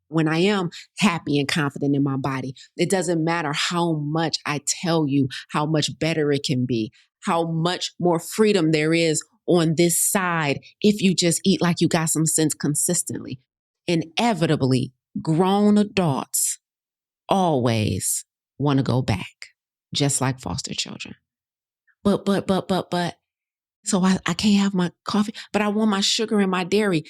when I am happy and confident in my body. It doesn't matter how much I tell you how much better it can be, how much more freedom there is on this side if you just eat like you got some sense consistently. Inevitably, grown adults always want to go back, just like foster children. But, so I can't have my coffee, but I want my sugar and my dairy.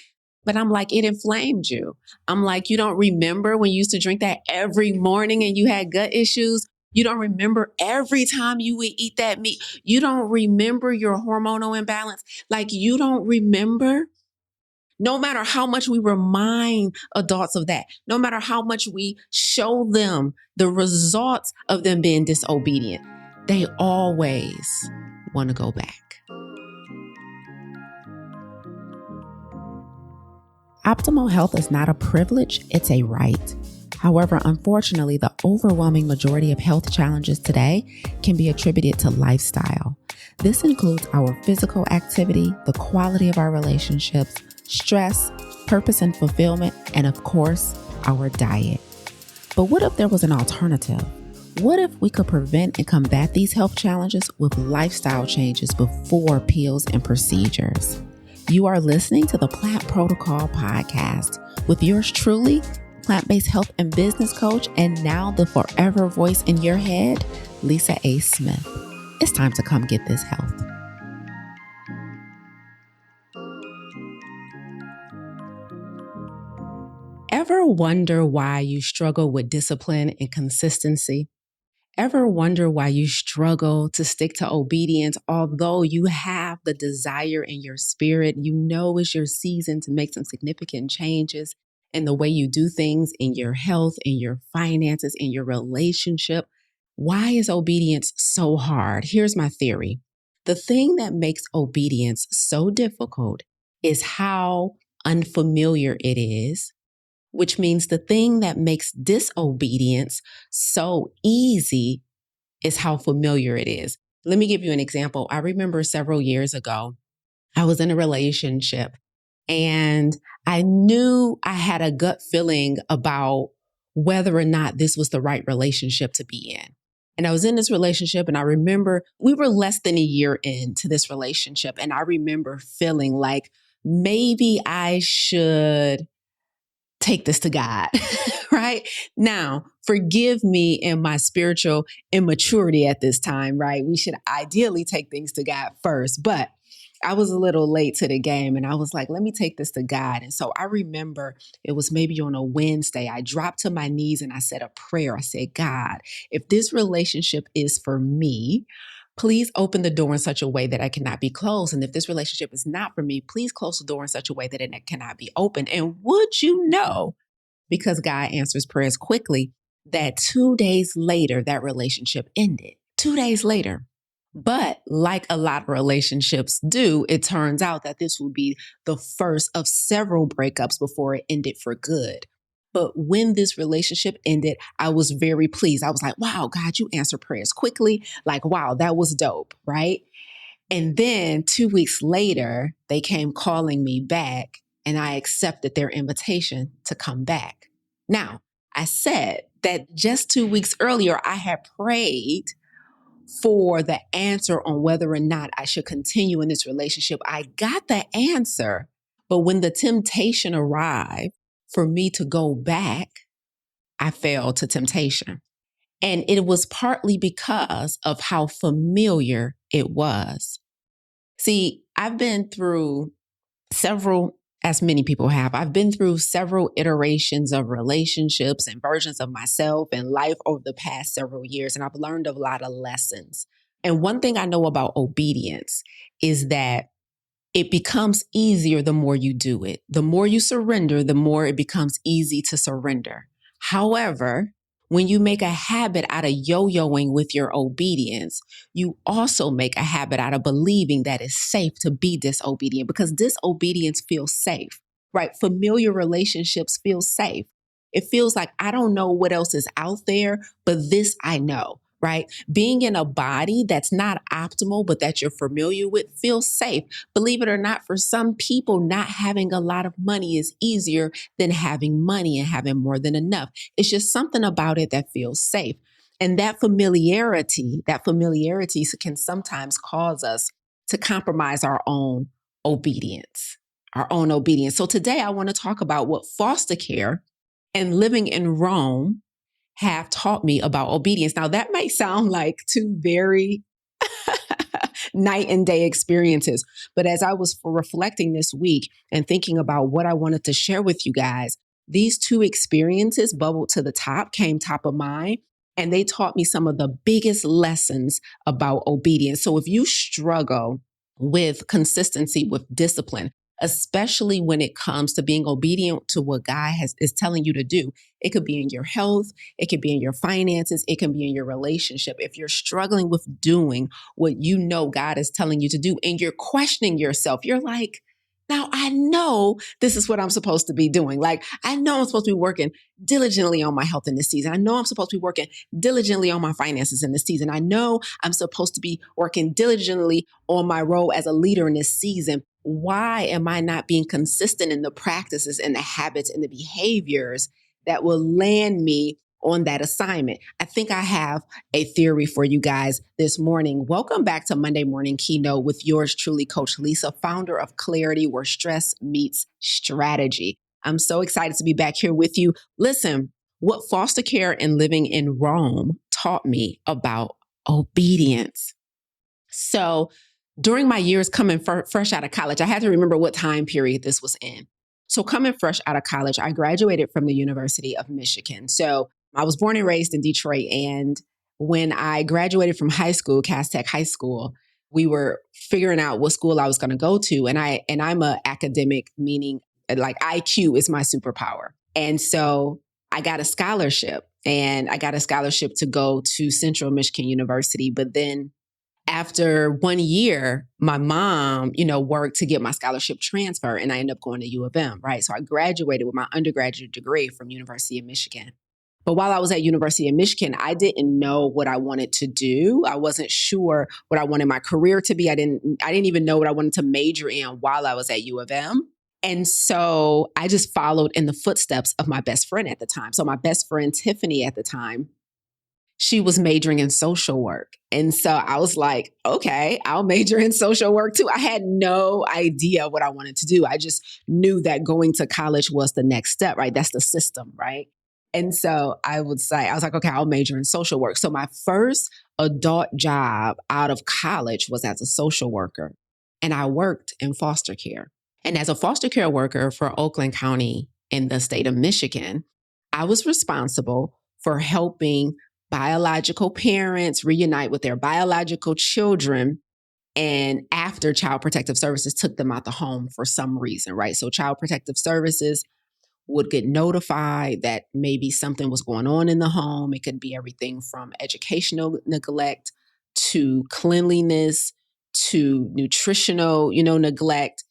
But I'm like, it inflamed you. I'm like, you don't remember when you used to drink that every morning and you had gut issues? You don't remember every time you would eat that meat? You don't remember your hormonal imbalance? Like, you don't remember? No matter how much we remind adults of that, no matter how much we show them the results of them being disobedient, they always want to go back. Optimal health is not a privilege, it's a right. However, unfortunately, the overwhelming majority of health challenges today can be attributed to lifestyle. This includes our physical activity, the quality of our relationships, stress, purpose and fulfillment, and of course, our diet. But what if there was an alternative? What if we could prevent and combat these health challenges with lifestyle changes before pills and procedures? You are listening to the Plant Protocol podcast with yours truly, plant-based health and business coach, and now the forever voice in your head, Lisa A. Smith. It's time to come get this health. Ever wonder why you struggle with discipline and consistency? Ever wonder why you struggle to stick to obedience, although you have the desire in your spirit? You know it's your season to make some significant changes in the way you do things, in your health, in your finances, in your relationship. Why is obedience so hard? Here's my theory. The thing that makes obedience so difficult is how unfamiliar it is, which means the thing that makes disobedience so easy is how familiar it is. Let me give you an example. I remember several years ago, I was in a relationship and I knew I had a gut feeling about whether or not this was the right relationship to be in. And I was in this relationship and I remember we were less than a year into this relationship. And I remember feeling like maybe I should take this to God, right? Now, forgive me in my spiritual immaturity at this time, right? We should ideally take things to God first, but I was a little late to the game and I was like, let me take this to God. And so I remember it was maybe on a Wednesday, I dropped to my knees and I said a prayer. I said, God, if this relationship is for me, please open the door in such a way that I cannot be closed. And if this relationship is not for me, please close the door in such a way that it cannot be opened. And would you know, because God answers prayers quickly, that 2 days later, that relationship ended. 2 days later. But like a lot of relationships do, it turns out that this will be the first of several breakups before it ended for good. But when this relationship ended, I was very pleased. I was like, wow, God, you answer prayers quickly. Like, wow, that was dope, right? And then 2 weeks later, they came calling me back and I accepted their invitation to come back. Now, I said that just 2 weeks earlier, I had prayed for the answer on whether or not I should continue in this relationship. I got the answer, but when the temptation arrived for me to go back, I fell to temptation. And it was partly because of how familiar it was. See, I've been through several, as many people have, I've been through several iterations of relationships and versions of myself and life over the past several years. And I've learned a lot of lessons. And one thing I know about obedience is that it becomes easier the more you do it. The more you surrender, the more it becomes easy to surrender. However, when you make a habit out of yo-yoing with your obedience, you also make a habit out of believing that it's safe to be disobedient because disobedience feels safe, right? Familiar relationships feel safe. It feels like I don't know what else is out there, but this I know, right? Being in a body that's not optimal, but that you're familiar with feels safe. Believe it or not, for some people, not having a lot of money is easier than having money and having more than enough. It's just something about it that feels safe. And that familiarity can sometimes cause us to compromise our own obedience. So today I want to talk about what foster care and living in Rome have taught me about obedience. Now, that might sound like two very night and day experiences, but as I was reflecting this week and thinking about what I wanted to share with you guys, these two experiences bubbled to the top, came top of mind, and they taught me some of the biggest lessons about obedience. So if you struggle with consistency, with discipline, especially when it comes to being obedient to what is telling you to do, it could be in your health, it could be in your finances, it can be in your relationship. If you're struggling with doing what you know God is telling you to do and you're questioning yourself, you're like, now I know this is what I'm supposed to be doing. Like, I know I'm supposed to be working diligently on my health in this season. I know I'm supposed to be working diligently on my finances in this season. I know I'm supposed to be working diligently on my role as a leader in this season. Why am I not being consistent in the practices and the habits and the behaviors that will land me on that assignment? I think I have a theory for you guys this morning. Welcome back to Monday Morning Keynote with yours truly, Coach Lisa, founder of Clarity, where stress meets strategy. I'm so excited to be back here with you. Listen, what foster care and living in Rome taught me about obedience. So during my years coming fresh out of college, I had to remember what time period this was in. So coming fresh out of college, I graduated from the University of Michigan. So I was born and raised in Detroit. And when I graduated from high school, Cass Tech High School, we were figuring out what school I was going to go to. And I'm an academic, meaning like IQ is my superpower. And so I got a scholarship, and I got a scholarship to go to Central Michigan University. But then after 1 year, my mom, worked to get my scholarship transfer, and I ended up going to U of M, right? So I graduated with my undergraduate degree from University of Michigan. But while I was at University of Michigan, I didn't know what I wanted to do. I wasn't sure what I wanted my career to be. I didn't even know what I wanted to major in while I was at U of M. And so I just followed in the footsteps of my best friend at the time. So my best friend, Tiffany, at the time, she was majoring in social work. And so I was like, okay, I'll major in social work too. I had no idea what I wanted to do. I just knew that going to college was the next step, right? That's the system, right? And so I was like, okay, I'll major in social work. So my first adult job out of college was as a social worker. And I worked in foster care. And as a foster care worker for Oakland County in the state of Michigan, I was responsible for helping biological parents reunite with their biological children, and after Child Protective Services took them out the home for some reason, right? So Child Protective Services would get notified that maybe something was going on in the home. It could be everything from educational neglect to cleanliness to nutritional, neglect,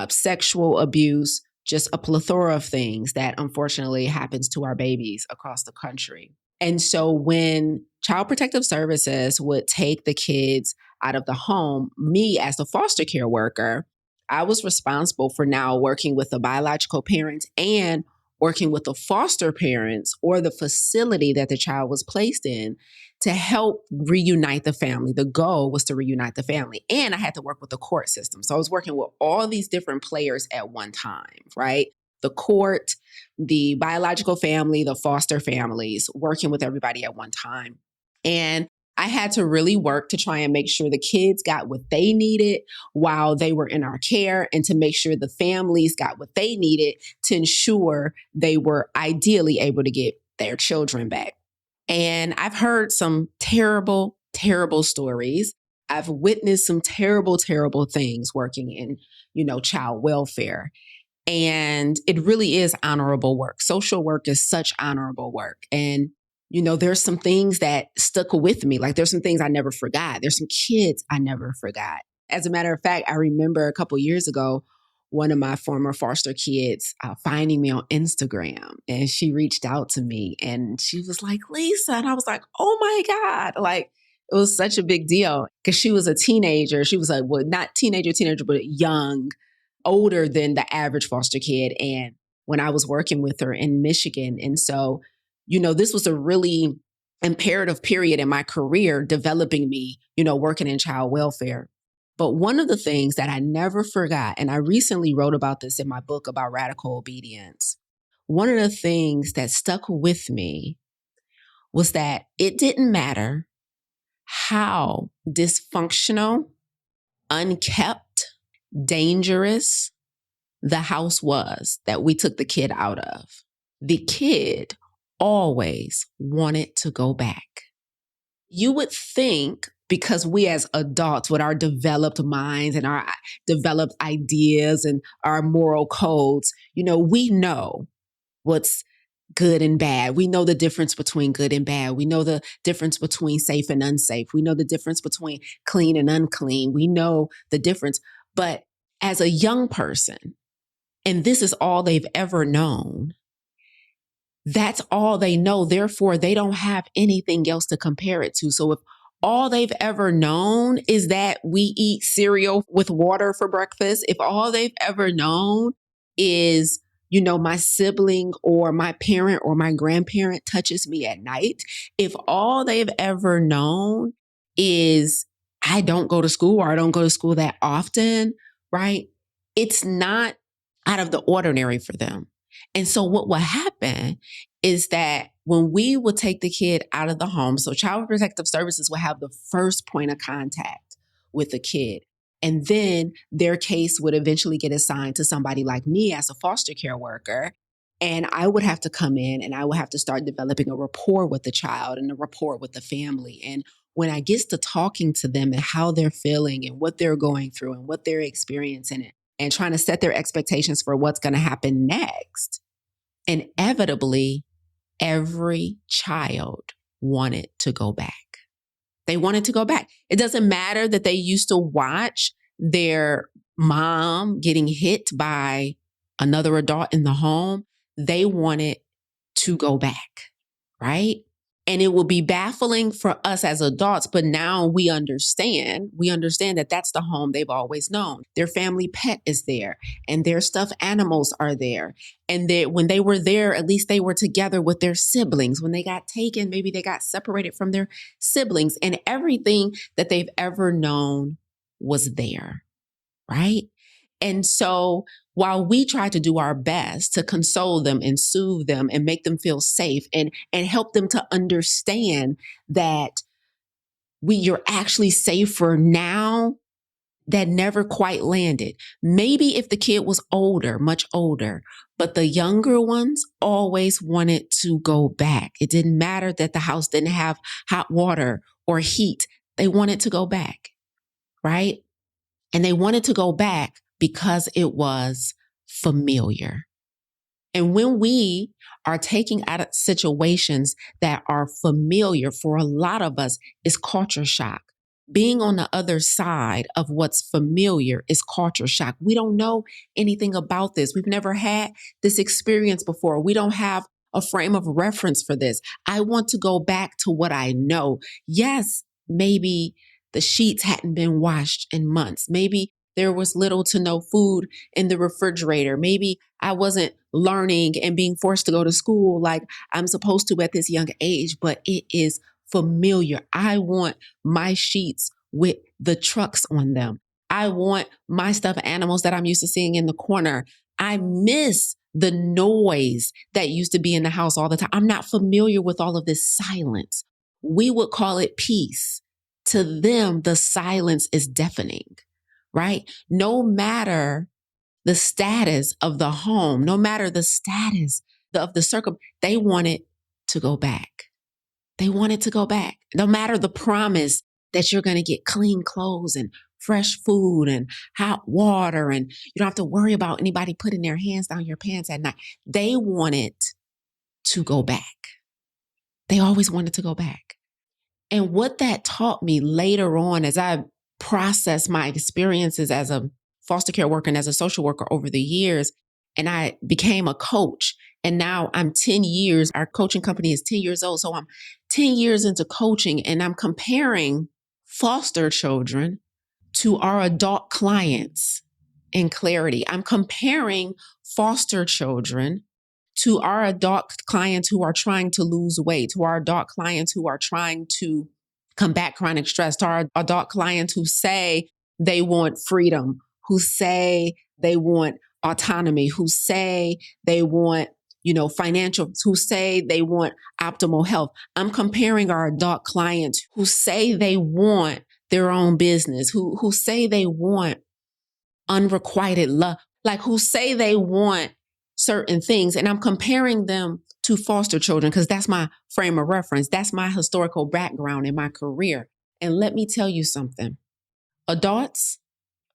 sexual abuse, just a plethora of things that unfortunately happens to our babies across the country. And so when Child Protective Services would take the kids out of the home, me as a foster care worker, I was responsible for now working with the biological parents and working with the foster parents or the facility that the child was placed in to help reunite the family. The goal was to reunite the family. And I had to work with the court system. So I was working with all these different players at one time, right? The court, the biological family, the foster families, working with everybody at one time. And I had to really work to try and make sure the kids got what they needed while they were in our care, and to make sure the families got what they needed to ensure they were ideally able to get their children back. And I've heard some terrible, terrible stories. I've witnessed some terrible, terrible things working in, child welfare. And it really is honorable work. Social work is such honorable work. And, there's some things that stuck with me. Like, there's some things I never forgot. There's some kids I never forgot. As a matter of fact, I remember a couple years ago, one of my former foster kids finding me on Instagram, and she reached out to me and she was like, Lisa. And I was like, oh my God. Like, it was such a big deal because she was a teenager. She was well, not teenager, but young, older than the average foster kid. And when I was working with her in Michigan. And so, this was a really imperative period in my career, developing me, working in child welfare. But one of the things that I never forgot, and I recently wrote about this in my book about radical obedience, one of the things that stuck with me was that it didn't matter how dysfunctional, unkept, dangerous the house was that we took the kid out of. The kid always wanted to go back. You would think, because we as adults with our developed minds and our developed ideas and our moral codes, we know what's good and bad. We know the difference between good and bad. We know the difference between safe and unsafe. We know the difference between clean and unclean. We know the difference. But as a young person, and this is all they've ever known, that's all they know. Therefore, they don't have anything else to compare it to. So if all they've ever known is that we eat cereal with water for breakfast, if all they've ever known is, my sibling or my parent or my grandparent touches me at night, if all they've ever known is I don't go to school or I don't go to school that often, right? It's not out of the ordinary for them. And so what will happen is that when we will take the kid out of the home, so Child Protective Services will have the first point of contact with the kid. And then their case would eventually get assigned to somebody like me as a foster care worker. And I would have to come in and I would have to start developing a rapport with the child and a rapport with the family. And when I get to talking to them and how they're feeling and what they're going through and what they're experiencing and trying to set their expectations for what's going to happen next, inevitably, every child wanted to go back. They wanted to go back. It doesn't matter that they used to watch their mom getting hit by another adult in the home. They wanted to go back, right? And it will be baffling for us as adults, but now we understand that that's the home they've always known. Their family pet is there and their stuffed animals are there. And when they were there, at least they were together with their siblings. When they got taken, maybe they got separated from their siblings, and everything that they've ever known was there, right? And so while we try to do our best to console them and soothe them and make them feel safe and help them to understand that you're actually safer now, that never quite landed. Maybe if the kid was older, much older, but the younger ones always wanted to go back. It didn't matter that the house didn't have hot water or heat. They wanted to go back, right? And they wanted to go back because it was familiar. And when we are taking out of situations that are familiar for a lot of us, is culture shock. Being on the other side of what's familiar is culture shock. We don't know anything about this. We've never had this experience before. We don't have a frame of reference for this. I want to go back to what I know. Yes, maybe the sheets hadn't been washed in months. Maybe there was little to no food in the refrigerator. Maybe I wasn't learning and being forced to go to school like I'm supposed to at this young age, but it is familiar. I want my sheets with the trucks on them. I want my stuffed animals that I'm used to seeing in the corner. I miss the noise that used to be in the house all the time. I'm not familiar with all of this silence. We would call it peace. To them, the silence is deafening. Right? No matter the status of the home, no matter the status of the they wanted to go back. They wanted to go back. No matter the promise that you're going to get clean clothes and fresh food and hot water and you don't have to worry about anybody putting their hands down your pants at night. They wanted to go back. They always wanted to go back. And what that taught me later on as I process my experiences as a foster care worker and as a social worker over the years. And I became a coach. And now I'm 10 years, our coaching company is 10 years old. So I'm 10 years into coaching and I'm comparing foster children to our adult clients in clarity. I'm comparing foster children to our adult clients who are trying to lose weight, to our adult clients who are trying to combat chronic stress, to our adult clients who say they want freedom, who say they want autonomy, who say they want, financial, who say they want optimal health. I'm comparing our adult clients who say they want their own business, who say they want unrequited love, like who say they want certain things. And I'm comparing them to foster children because that's my frame of reference. That's my historical background in my career. And let me tell you something. Adults,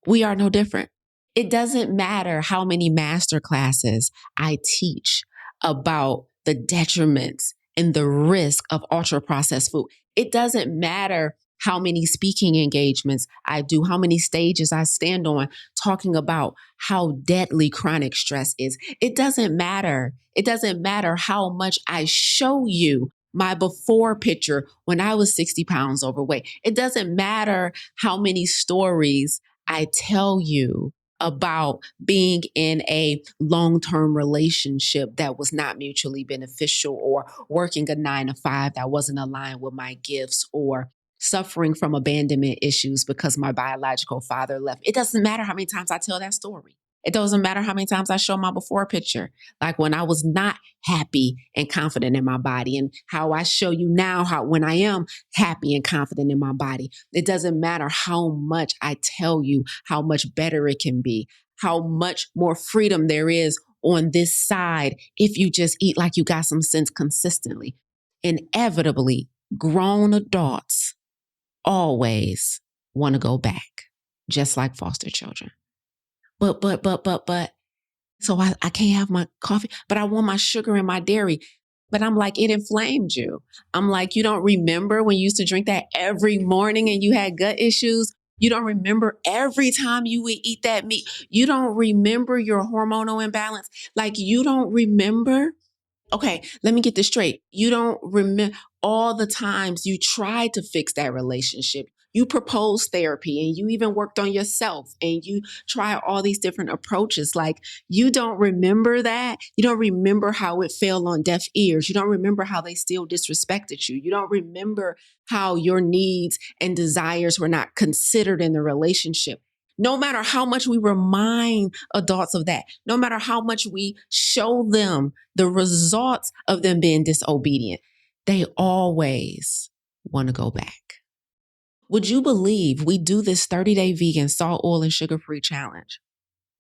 we are no different. It doesn't matter how many master classes I teach about the detriments and the risk of ultra processed food. It doesn't matter how many speaking engagements I do, how many stages I stand on talking about how deadly chronic stress is. It doesn't matter. It doesn't matter how much I show you my before picture when I was 60 pounds overweight. It doesn't matter how many stories I tell you about being in a long-term relationship that was not mutually beneficial, or working a 9 to 5 that wasn't aligned with my gifts, or suffering from abandonment issues because my biological father left. It doesn't matter how many times I tell that story. It doesn't matter how many times I show my before picture, like when I was not happy and confident in my body, and how I show you now how when I am happy and confident in my body. It doesn't matter how much I tell you how much better it can be, how much more freedom there is on this side if you just eat like you got some sense consistently. Inevitably, grown adults always want to go back, just like foster children. But, so I can't have my coffee, but I want my sugar and my dairy. But I'm like, it inflamed you. I'm like, you don't remember when you used to drink that every morning and you had gut issues? You don't remember every time you would eat that meat? You don't remember your hormonal imbalance? Like, you don't remember? Okay, let me get this straight. You don't remember all the times you tried to fix that relationship. You proposed therapy and you even worked on yourself and you try all these different approaches. Like, you don't remember that. You don't remember how it fell on deaf ears. You don't remember how they still disrespected you. You don't remember how your needs and desires were not considered in the relationship. No matter how much we remind adults of that, no matter how much we show them the results of them being disobedient, they always want to go back. Would you believe we do this 30-day vegan salt, oil, and sugar-free challenge?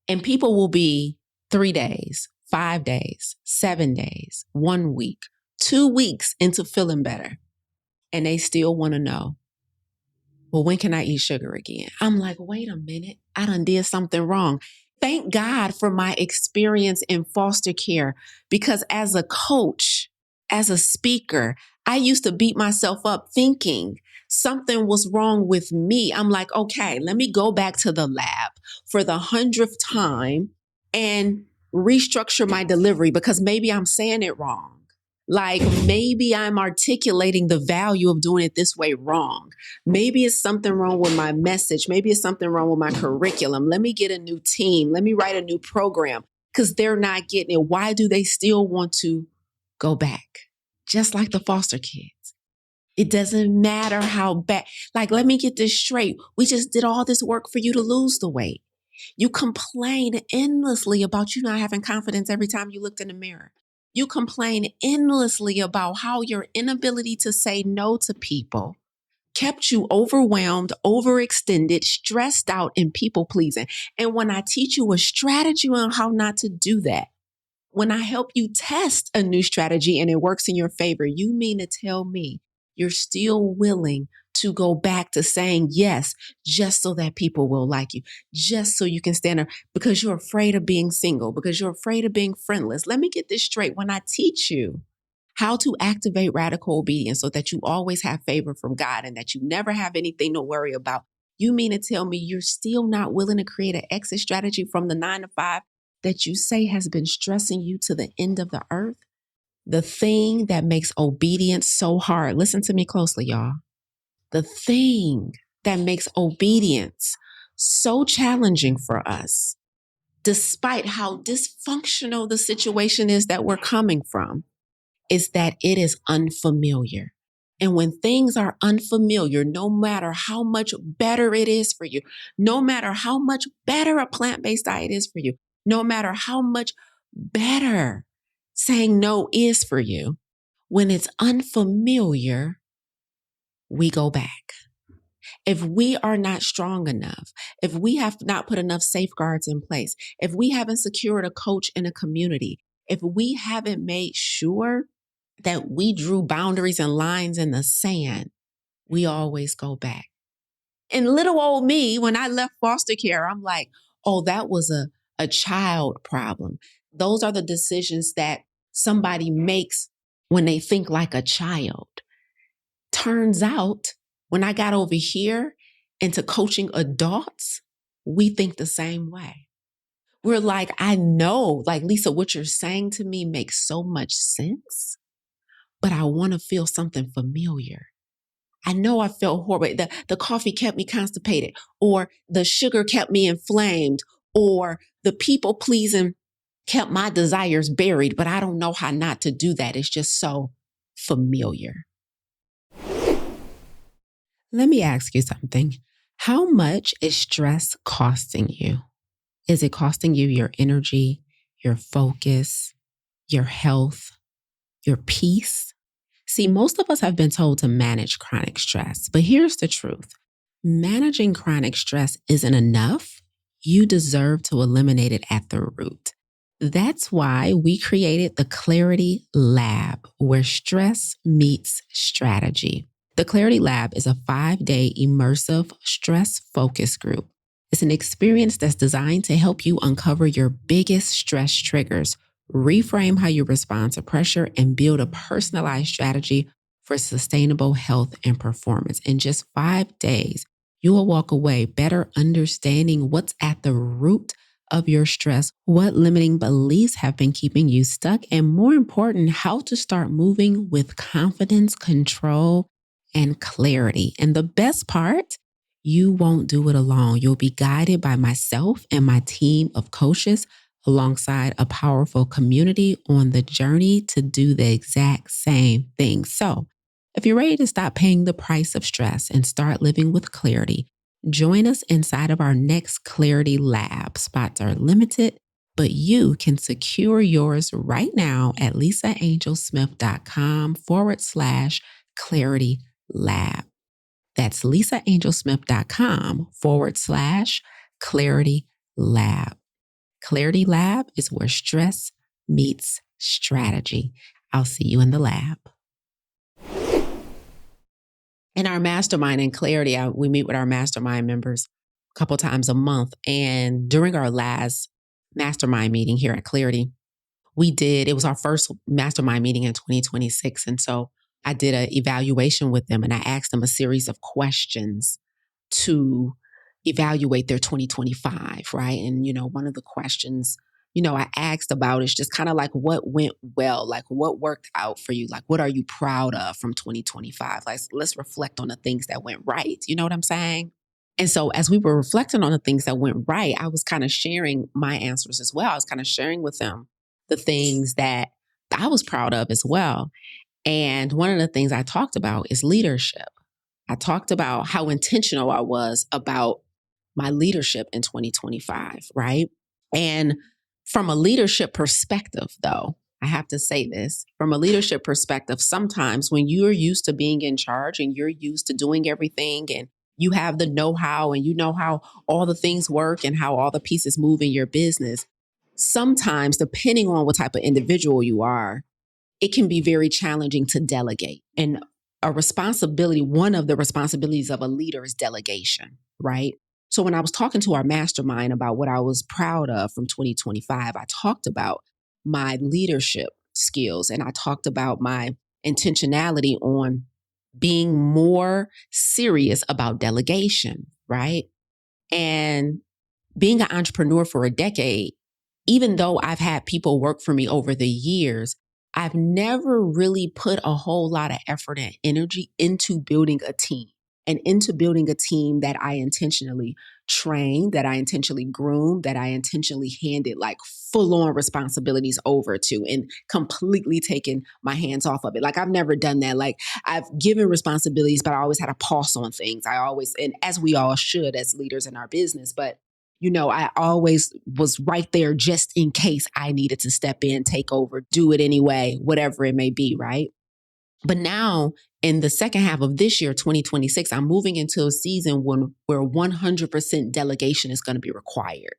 And people will be 3 days, 5 days, 7 days, 1 week, 2 weeks into feeling better. And they still want to know, well, when can I eat sugar again? I'm like, wait a minute, I done did something wrong. Thank God for my experience in foster care, because as a coach, as a speaker, I used to beat myself up thinking something was wrong with me. I'm like, okay, let me go back to the lab for the 100th time and restructure my delivery because maybe I'm saying it wrong. Like, maybe I'm articulating the value of doing it this way wrong. Maybe it's something wrong with my message. Maybe it's something wrong with my curriculum. Let me get a new team. Let me write a new program because they're not getting it. Why do they still want to go back? Just like the foster kids. It doesn't matter how bad. Like, let me get this straight. We just did all this work for you to lose the weight. You complain endlessly about you not having confidence every time you looked in the mirror. You complain endlessly about how your inability to say no to people kept you overwhelmed, overextended, stressed out, and people pleasing. And when I teach you a strategy on how not to do that, when I help you test a new strategy and it works in your favor, you mean to tell me you're still willing to go back to saying yes, just so that people will like you, just so you can stand up, because you're afraid of being single, because you're afraid of being friendless. Let me get this straight. When I teach you how to activate radical obedience so that you always have favor from God and that you never have anything to worry about, You mean to tell me you're still not willing to create an exit strategy from the 9 to 5 that you say has been stressing you to the end of the earth? The thing that makes obedience so hard, listen to me closely, y'all. The thing that makes obedience so challenging for us, despite how dysfunctional the situation is that we're coming from, is that it is unfamiliar. And when things are unfamiliar, no matter how much better it is for you, no matter how much better a plant-based diet is for you, no matter how much better saying no is for you, when it's unfamiliar, we go back. If we are not strong enough, if we have not put enough safeguards in place, if we haven't secured a coach in a community, if we haven't made sure that we drew boundaries and lines in the sand, we always go back. And little old me, when I left foster care, I'm like, oh, that was a child problem. Those are the decisions that somebody makes when they think like a child. Turns out, when I got over here into coaching adults, we think the same way. We're like, I know, like, Lisa, what you're saying to me makes so much sense, but I want to feel something familiar. I know I felt horrible. The coffee kept me constipated, or the sugar kept me inflamed, or the people pleasing kept my desires buried, but I don't know how not to do that. It's just so familiar. Let me ask you something. How much is stress costing you? Is it costing you your energy, your focus, your health, your peace? See, most of us have been told to manage chronic stress, but here's the truth. Managing chronic stress isn't enough. You deserve to eliminate it at the root. That's why we created the Clarity Lab, where stress meets strategy. The Clarity Lab is a 5-day immersive stress focus group. It's an experience that's designed to help you uncover your biggest stress triggers, reframe how you respond to pressure, and build a personalized strategy for sustainable health and performance. In just 5 days, you will walk away better understanding what's at the root of your stress, what limiting beliefs have been keeping you stuck, and more important, how to start moving with confidence, control, and clarity. And the best part, you won't do it alone. You'll be guided by myself and my team of coaches alongside a powerful community on the journey to do the exact same thing. So, if you're ready to stop paying the price of stress and start living with clarity, join us inside of our next Clarity Lab. Spots are limited, but you can secure yours right now at lisaangelsmith.com/Clarity Lab. That's lisaangelsmith.com/Clarity Lab. Clarity Lab is where stress meets strategy. I'll see you in the lab. In our mastermind in Clarity, we meet with our mastermind members a couple times a month. And during our last mastermind meeting here at Clarity, it was our first mastermind meeting in 2026. And so I did an evaluation with them, and I asked them a series of questions to evaluate their 2025, right? And, one of the questions, I asked about is just kind of like what went well, like what worked out for you, like what are you proud of from 2025? Like, let's reflect on the things that went right. You know what I'm saying? And so as we were reflecting on the things that went right, I was kind of sharing my answers as well. I was kind of sharing with them the things that I was proud of as well. And one of the things I talked about is leadership. I talked about how intentional I was about my leadership in 2025, right? And from a leadership perspective, though, I have to say this, from a leadership perspective, sometimes when you're used to being in charge and you're used to doing everything and you have the know-how and you know how all the things work and how all the pieces move in your business, sometimes, depending on what type of individual you are, it can be very challenging to delegate. And one of the responsibilities of a leader is delegation, right? So when I was talking to our mastermind about what I was proud of from 2025, I talked about my leadership skills and I talked about my intentionality on being more serious about delegation, right? And being an entrepreneur for a decade, even though I've had people work for me over the years, I've never really put a whole lot of effort and energy into building a team and into building a team that I intentionally trained, that I intentionally groomed, that I intentionally handed like full on responsibilities over to and completely taken my hands off of it. Like I've never done that. Like I've given responsibilities, but I always had a pause on things. I always, and as we all should as leaders in our business, but I always was right there just in case I needed to step in, take over, do it anyway, whatever it may be, right? But now in the second half of this year, 2026, I'm moving into a season where 100% delegation is going to be required.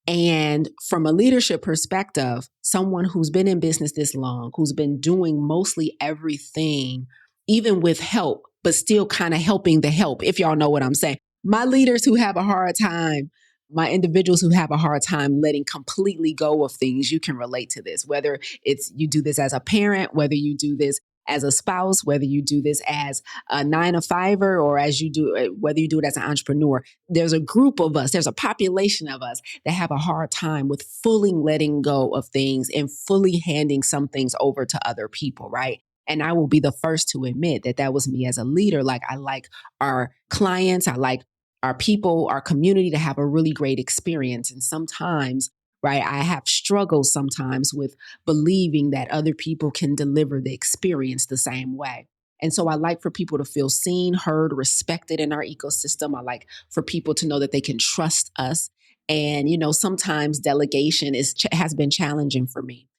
And from a leadership perspective, someone who's been in business this long, who's been doing mostly everything, even with help, but still kind of helping the help, if y'all know what I'm saying. My leaders who have a hard time, my individuals who have a hard time letting completely go of things, you can relate to this, whether it's you do this as a parent, whether you do this as a spouse, whether you do this as a 9-to-5er or as you do, whether you do it as an entrepreneur. There's a group of us, there's a population of us that have a hard time with fully letting go of things and fully handing some things over to other people, right? And I will be the first to admit that that was me as a leader. Like I like our clients, I like our people, our community to have a really great experience. And sometimes, right, I have struggled sometimes with believing that other people can deliver the experience the same way. And so I like for people to feel seen, heard, respected in our ecosystem. I like for people to know that they can trust us. And, sometimes delegation has been challenging for me.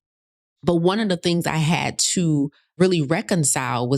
But one of the things I had to really reconcile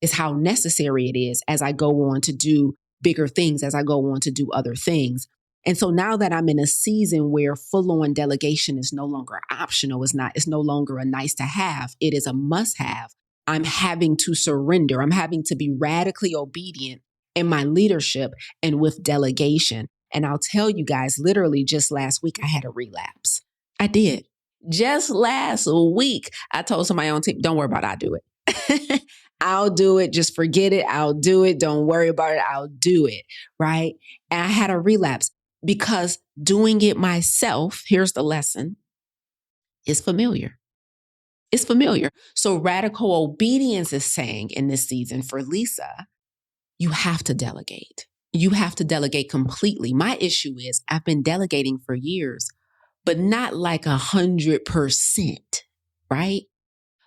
is how necessary it is as I go on to do bigger things, as I go on to do other things. And so now that I'm in a season where full on delegation is no longer optional, it's no longer a nice to have, it is a must have. I'm having to surrender. I'm having to be radically obedient in my leadership and with delegation. And I'll tell you guys, literally just last week, I had a relapse. I did. Just last week, I told somebody on team, don't worry about it, I'll do it. I'll do it. Just forget it. I'll do it. Don't worry about it. I'll do it. Right. And I had a relapse because doing it myself, here's the lesson, is familiar. It's familiar. So radical obedience is saying in this season for Lisa, you have to delegate. You have to delegate completely. My issue is I've been delegating for years, but not like 100%, right?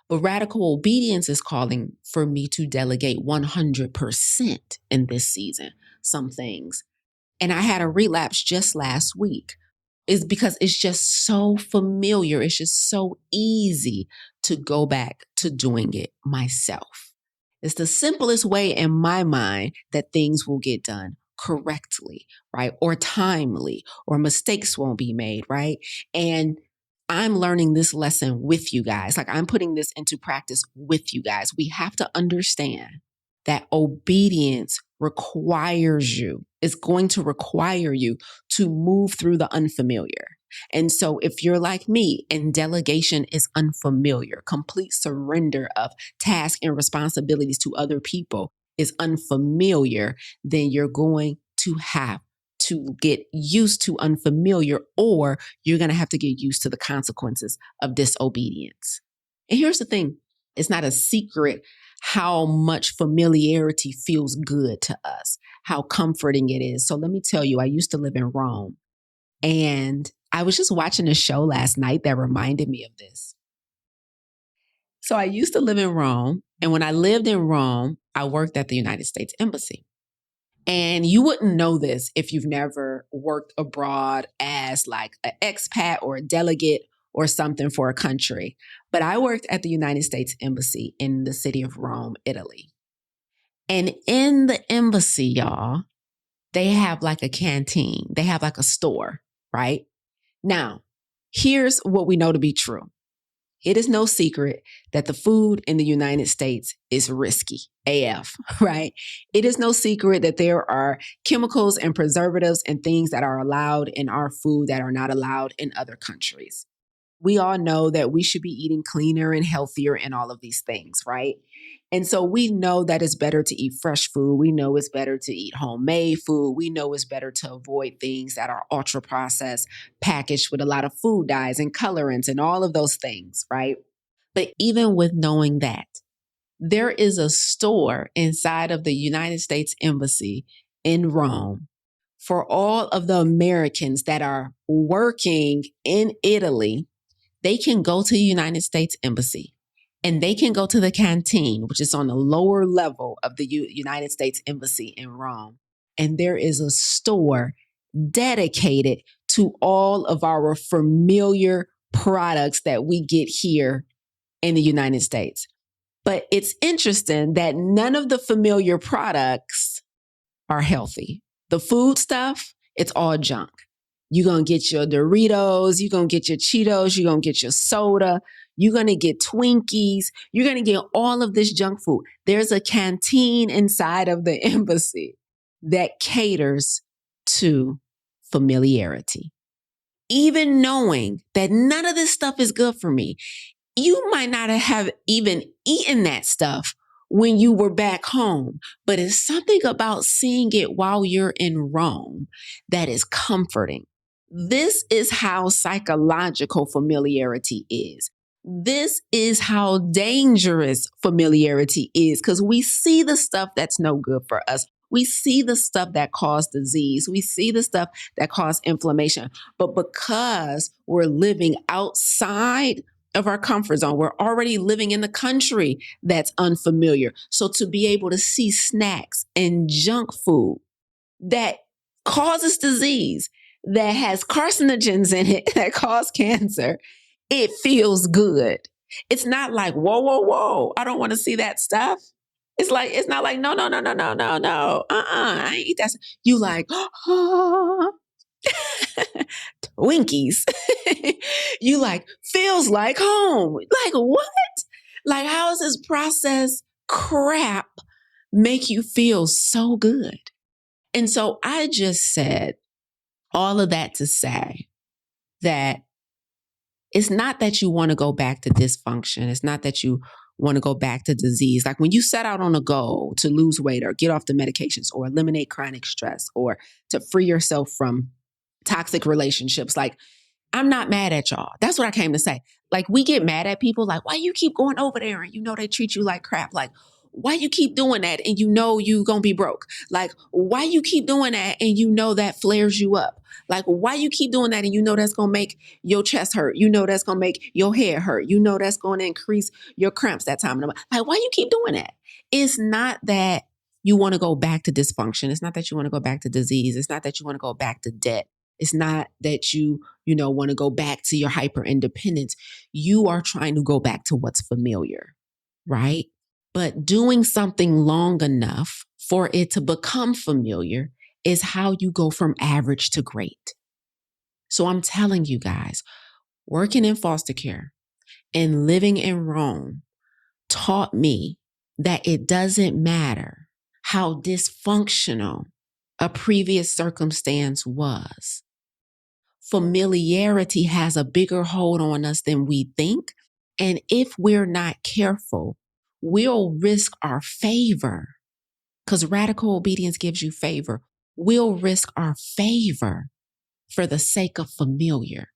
But radical obedience is calling for me to delegate 100% in this season, some things. And I had a relapse just last week. Is because it's just so familiar. It's just so easy to go back to doing it myself. It's the simplest way in my mind that things will get done correctly, right? Or timely, or mistakes won't be made, right? And I'm learning this lesson with you guys. Like I'm putting this into practice with you guys. We have to understand that obedience requires you, is going to require you to move through the unfamiliar. And so if you're like me and delegation is unfamiliar, complete surrender of tasks and responsibilities to other people is unfamiliar, then you're going to have to get used to unfamiliar, or you're going to have to get used to the consequences of disobedience. And here's the thing, it's not a secret how much familiarity feels good to us, how comforting it is. So let me tell you, I used to live in Rome, and I was just watching a show last night that reminded me of this. So I used to live in Rome, and when I lived in Rome, I worked at the United States Embassy. And you wouldn't know this if you've never worked abroad as like an expat or a delegate or something for a country. But I worked at the United States Embassy in the city of Rome, Italy. And in the embassy, y'all, they have like a canteen. They have like a store, right? Now, here's what we know to be true. It is no secret that the food in the United States is risky, AF, right? It is no secret that there are chemicals and preservatives and things that are allowed in our food that are not allowed in other countries. We all know that we should be eating cleaner and healthier and all of these things, right? And so we know that it's better to eat fresh food. We know it's better to eat homemade food. We know it's better to avoid things that are ultra processed, packaged with a lot of food dyes and colorants and all of those things, right? But even with knowing that, there is a store inside of the United States Embassy in Rome for all of the Americans that are working in Italy. They can go to the United States Embassy and they can go to the canteen, which is on the lower level of the United States Embassy in Rome. And there is a store dedicated to all of our familiar products that we get here in the United States. But it's interesting that none of the familiar products are healthy. The food stuff, it's all junk. You're going to get your Doritos, you're going to get your Cheetos, you're going to get your soda, you're going to get Twinkies, you're going to get all of this junk food. There's a canteen inside of the embassy that caters to familiarity. Even knowing that none of this stuff is good for me, you might not have even eaten that stuff when you were back home, but it's something about seeing it while you're in Rome that is comforting. This is how psychological familiarity is. This is how dangerous familiarity is, because we see the stuff that's no good for us. We see the stuff that causes disease. We see the stuff that causes inflammation. But because we're living outside of our comfort zone, we're already living in the country that's unfamiliar. So to be able to see snacks and junk food that causes disease, that has carcinogens in it, that cause cancer, it feels good. It's not like, whoa, whoa, whoa, I don't want to see that stuff. It's not like, no, no, no, no, no, no, no. I ain't eat that. You like, oh, Twinkies. You like, feels like home. Like, what? Like, how does this processed crap make you feel so good? And so I just said all of that to say that it's not that you want to go back to dysfunction. It's not that you want to go back to disease. Like when you set out on a goal to lose weight or get off the medications or eliminate chronic stress or to free yourself from toxic relationships, like, I'm not mad at y'all. That's what I came to say. Like, we get mad at people like, why you keep going over there and you know they treat you like crap? Like, why you keep doing that and you know you gonna be broke? Like, why you keep doing that and you know that flares you up? Like, why you keep doing that and you know that's gonna make your chest hurt? You know that's gonna make your hair hurt? You know that's gonna increase your cramps that time of the month. Like, why you keep doing that? It's not that you want to go back to dysfunction. It's not that you want to go back to disease. It's not that you want to go back to debt. It's not that you want to go back to your hyper independence. You are trying to go back to what's familiar, right? But doing something long enough for it to become familiar is how you go from average to great. So I'm telling you guys, working in foster care and living in Rome taught me that it doesn't matter how dysfunctional a previous circumstance was. Familiarity has a bigger hold on us than we think. And if we're not careful, we'll risk our favor, because radical obedience gives you favor. We'll risk our favor for the sake of familiar.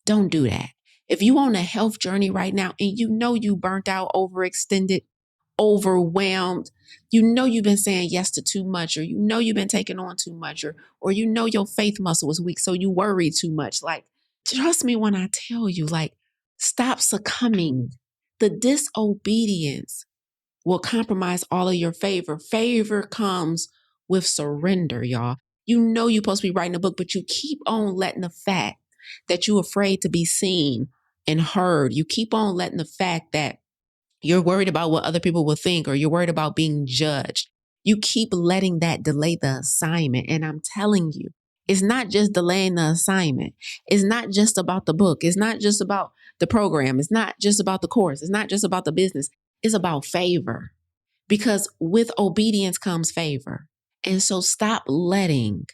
Don't do that. If you're on a health journey right now and you know you burnt out, overextended, overwhelmed, you know you've been saying yes to too much, or you know you've been taking on too much, or you know your faith muscle was weak, so you worry too much. Like, trust me when I tell you, like, stop succumbing. The disobedience will compromise all of your favor. Favor comes with surrender, y'all. You know you're supposed to be writing a book, but you keep on letting the fact that you're afraid to be seen and heard. You keep on letting the fact that you're worried about what other people will think, or you're worried about being judged. You keep letting that delay the assignment. And I'm telling you, it's not just delaying the assignment. It's not just about the book. It's not just about the program. It's not just about the course. It's not just about the business. It's about favor, because with obedience comes favor. And so stop letting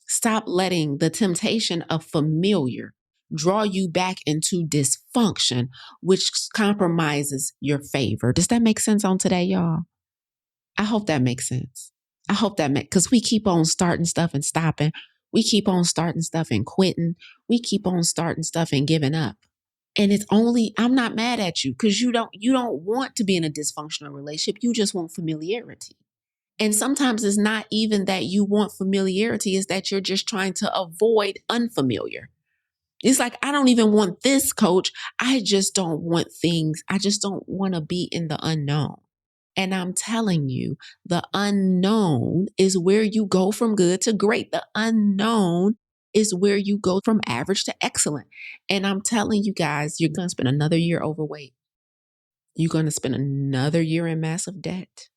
the temptation of familiar draw you back into dysfunction, which compromises your favor. Does that make sense on today, y'all? I hope that makes sense. I hope that makes, because we keep on starting stuff and stopping. We keep on starting stuff and quitting. We keep on starting stuff and giving up. And it's only, I'm not mad at you because you don't want to be in a dysfunctional relationship. You just want familiarity. And sometimes it's not even that you want familiarity, it's that you're just trying to avoid unfamiliar. It's like, I don't even want this, coach. I just don't want things. I just don't want to be in the unknown. And I'm telling you, the unknown is where you go from good to great. The unknown is where you go from average to excellent. And I'm telling you guys, you're going to spend another year overweight. You're going to spend another year in massive debt.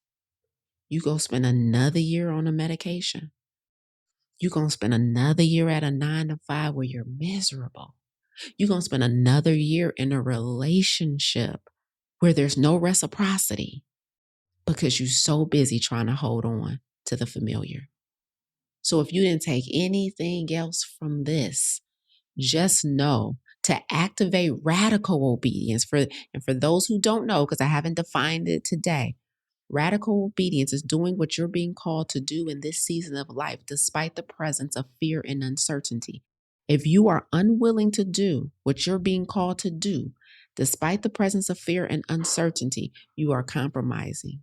You're going to spend another year on a medication. You're going to spend another year at a 9-to-5 where you're miserable. You're going to spend another year in a relationship where there's no reciprocity because you're so busy trying to hold on to the familiar. So if you didn't take anything else from this, just know to activate radical obedience. And for those who don't know, because I haven't defined it today, radical obedience is doing what you're being called to do in this season of life, despite the presence of fear and uncertainty. If you are unwilling to do what you're being called to do, despite the presence of fear and uncertainty, you are compromising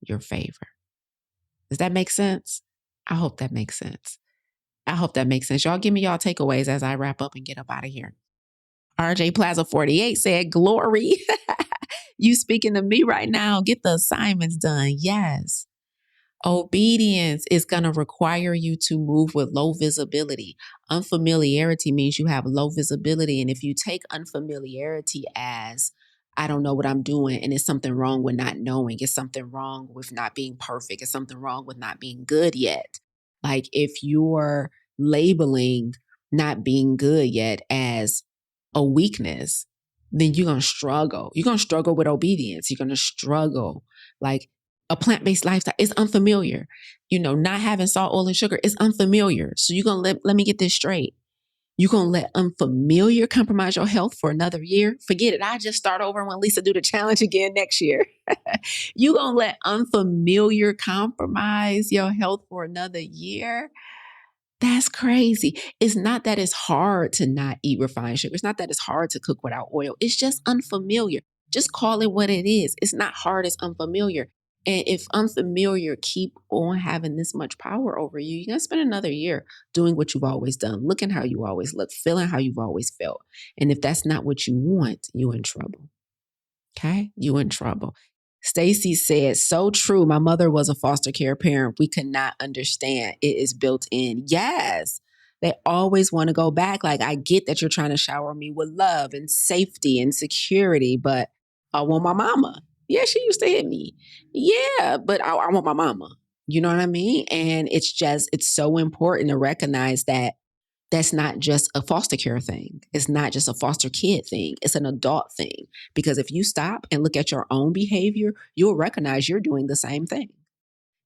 your favor. Does that make sense? I hope that makes sense. I hope that makes sense. Y'all give me y'all takeaways as I wrap up and get up out of here. RJ Plaza 48 said, glory. You speaking to me right now. Get the assignments done. Yes. Obedience is going to require you to move with low visibility. Unfamiliarity means you have low visibility. And if you take unfamiliarity as, I don't know what I'm doing, and it's something wrong with not knowing, it's something wrong with not being perfect, it's something wrong with not being good yet. Like if you're labeling not being good yet as a weakness, then you're going to struggle. You're going to struggle with obedience. You're going to struggle. Like a plant-based lifestyle is unfamiliar. Not having salt, oil, and sugar is unfamiliar. So you're going to let me get this straight. You're going to let unfamiliar compromise your health for another year? Forget it. I just start over when Lisa do the challenge again next year. You're going to let unfamiliar compromise your health for another year? That's crazy. It's not that it's hard to not eat refined sugar. It's not that it's hard to cook without oil. It's just unfamiliar. Just call it what it is. It's not hard, it's unfamiliar. And if unfamiliar keep on having this much power over you, you're going to spend another year doing what you've always done, looking how you always look, feeling how you've always felt. And if that's not what you want, you're in trouble. Okay? You're in trouble. Stacy said, so true. My mother was a foster care parent. We could not understand. It is built in. Yes. They always want to go back. Like, I get that you're trying to shower me with love and safety and security, but I want my mama. Yeah, she used to hit me. Yeah, but I want my mama. You know what I mean? And it's so important to recognize that that's not just a foster care thing. It's not just a foster kid thing. It's an adult thing. Because if you stop and look at your own behavior, you'll recognize you're doing the same thing.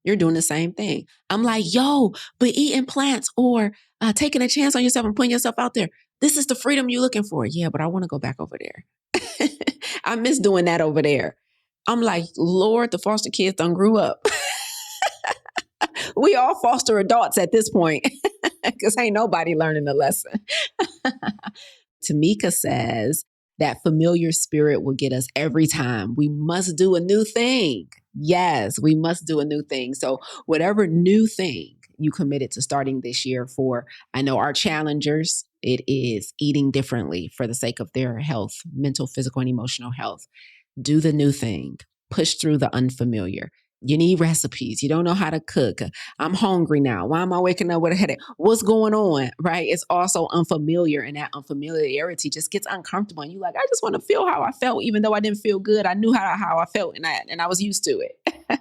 You're doing the same thing. I'm like, yo, but eating plants or taking a chance on yourself and putting yourself out there, this is the freedom you're looking for. Yeah, but I want to go back over there. I miss doing that over there. I'm like, Lord, the foster kids done grew up. We all foster adults at this point because ain't nobody learning the lesson. Tamika says that familiar spirit will get us every time. We must do a new thing. Yes, we must do a new thing. So whatever new thing you committed to starting this year for, I know our challengers, it is eating differently for the sake of their health, mental, physical, and emotional health. Do the new thing. Push through the unfamiliar. You need recipes. You don't know how to cook. I'm hungry now. Why am I waking up with a headache? What's going on? Right? It's also unfamiliar, and that unfamiliarity just gets uncomfortable. And you're like, I just want to feel how I felt, even though I didn't feel good. I knew how I felt, and I was used to it.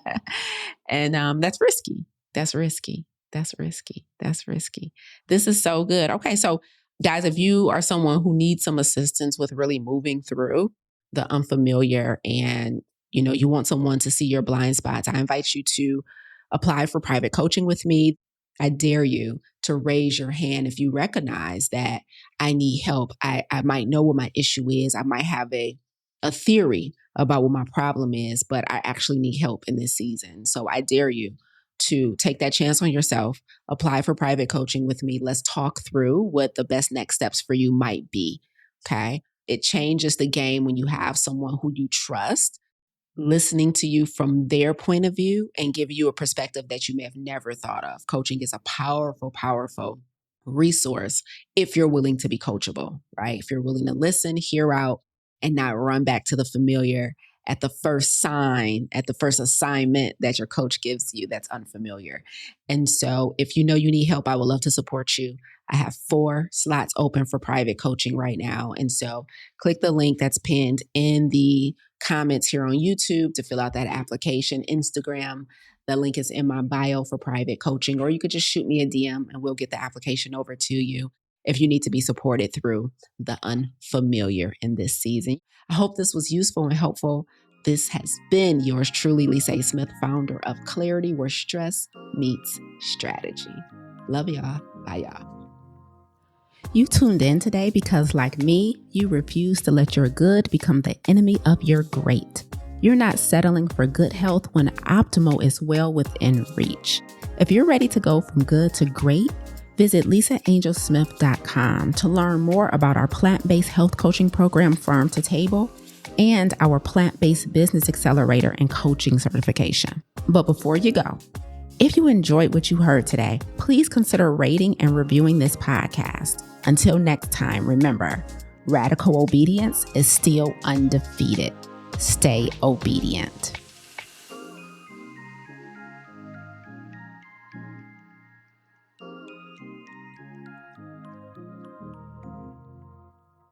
And that's risky. That's risky. That's risky. That's risky. This is so good. Okay, so guys, if you are someone who needs some assistance with really moving through the unfamiliar and you want someone to see your blind spots, I invite you to apply for private coaching with me. I dare you to raise your hand if you recognize that I need help. I might know what my issue is. I might have a theory about what my problem is, but I actually need help in this season. So I dare you to take that chance on yourself, apply for private coaching with me. Let's talk through what the best next steps for you might be. Okay. It changes the game when you have someone who you trust listening to you from their point of view and give you a perspective that you may have never thought of. Coaching is a powerful, powerful resource if you're willing to be coachable, right? If you're willing to listen, hear out, and not run back to the familiar at the first sign, at the first assignment that your coach gives you that's unfamiliar. And so if you know you need help, I would love to support you. I have 4 slots open for private coaching right now. And so click the link that's pinned in the comments here on YouTube to fill out that application. Instagram, the link is in my bio for private coaching, or you could just shoot me a DM and we'll get the application over to you if you need to be supported through the unfamiliar in this season. I hope this was useful and helpful. This has been yours truly, Lisa Smith, founder of Clarity, where stress meets strategy. Love y'all. Bye, y'all. You tuned in today because, like me, you refuse to let your good become the enemy of your great. You're not settling for good health when optimal is well within reach. If you're ready to go from good to great, visit lisaangelsmith.com to learn more about our plant-based health coaching program, Farm to Table, and our plant-based business accelerator and coaching certification. But before you go, if you enjoyed what you heard today, please consider rating and reviewing this podcast. Until next time, remember, radical obedience is still undefeated. Stay obedient.